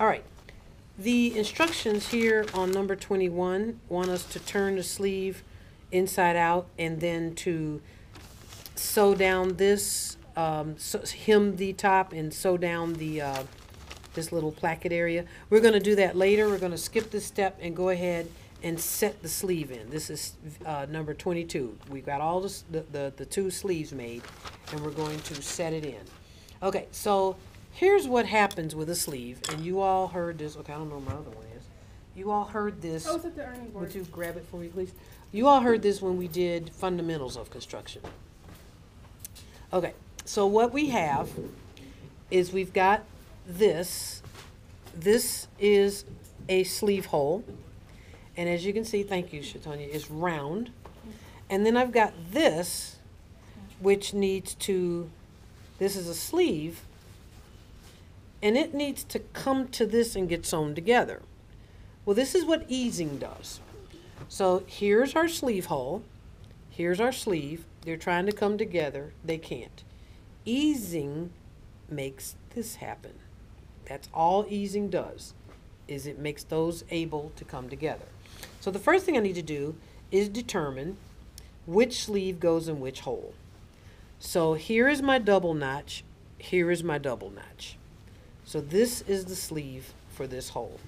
All right. The instructions here on number 21 want us to turn the sleeve inside out and then to sew down this, hem the top and sew down the this little placket area. We're going to do that later. We're going to skip this step and go ahead and set the sleeve in. This is number 22. We've got all the two sleeves made, and we're going to set it in. Okay, so here's what happens with a sleeve, and you all heard this. Okay, I don't know where my other one is. You all heard this. Oh, it's at the earning board. Would you grab it for me, please? You all heard this when we did fundamentals of construction. Okay, so what we have is we've got this. This is a sleeve hole, and as you can see, thank you, Shatonia, it's round. And then I've got this, which needs to, this is a sleeve, and it needs to come to this and get sewn together. Well, this is what easing does. So here's our sleeve hole, here's our sleeve. They're trying to come together, they can't. Easing makes this happen. That's all easing does, is it makes those able to come together. So the first thing I need to do is determine which sleeve goes in which hole. So here is my double notch, here is my double notch. So this is the sleeve for this hole.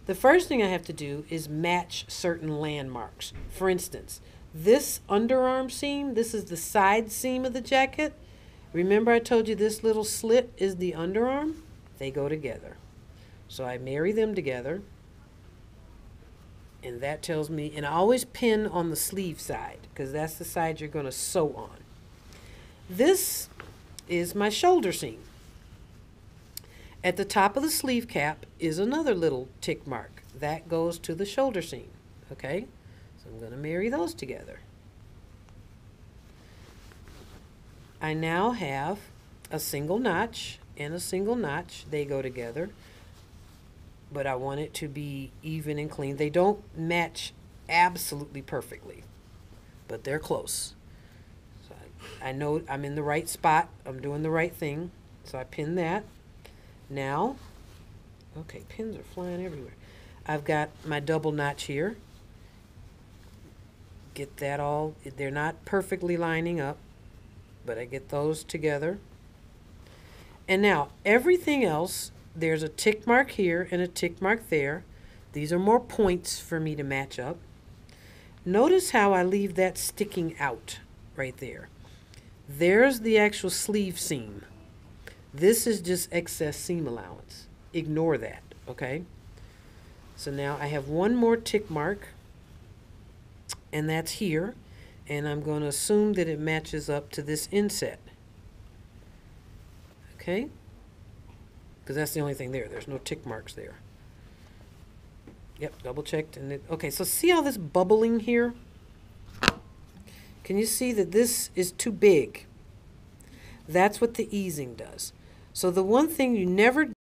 The first thing I have to do is match certain landmarks. For instance, this underarm seam, this is the side seam of the jacket. Remember I told you this little slit is the underarm? They go together. So I marry them together, and that tells me, and I always pin on the sleeve side because that's the side you're going to sew on. This is my shoulder seam. At the top of the sleeve cap is another little tick mark. That goes to the shoulder seam, okay? So I'm going to marry those together. I now have a single notch and a single notch. They go together, but I want it to be even and clean. They don't match absolutely perfectly, but they're close. So I know I'm in the right spot. I'm doing the right thing. So I pin that. Now, okay, pins are flying everywhere. I've got my double notch here. Get that all, they're not perfectly lining up, but I get those together. And now everything else, there's a tick mark here and a tick mark there. These are more points for me to match up. Notice how I leave that sticking out right there. There's the actual sleeve seam. This is just excess seam allowance. Ignore that, okay? So now I have one more tick mark, and that's here. And I'm going to assume that it matches up to this inset. Okay? Because that's the only thing there. There's no tick marks there. Yep, double checked. And okay, so see all this bubbling here? Can you see that this is too big? That's what the easing does. So the one thing you never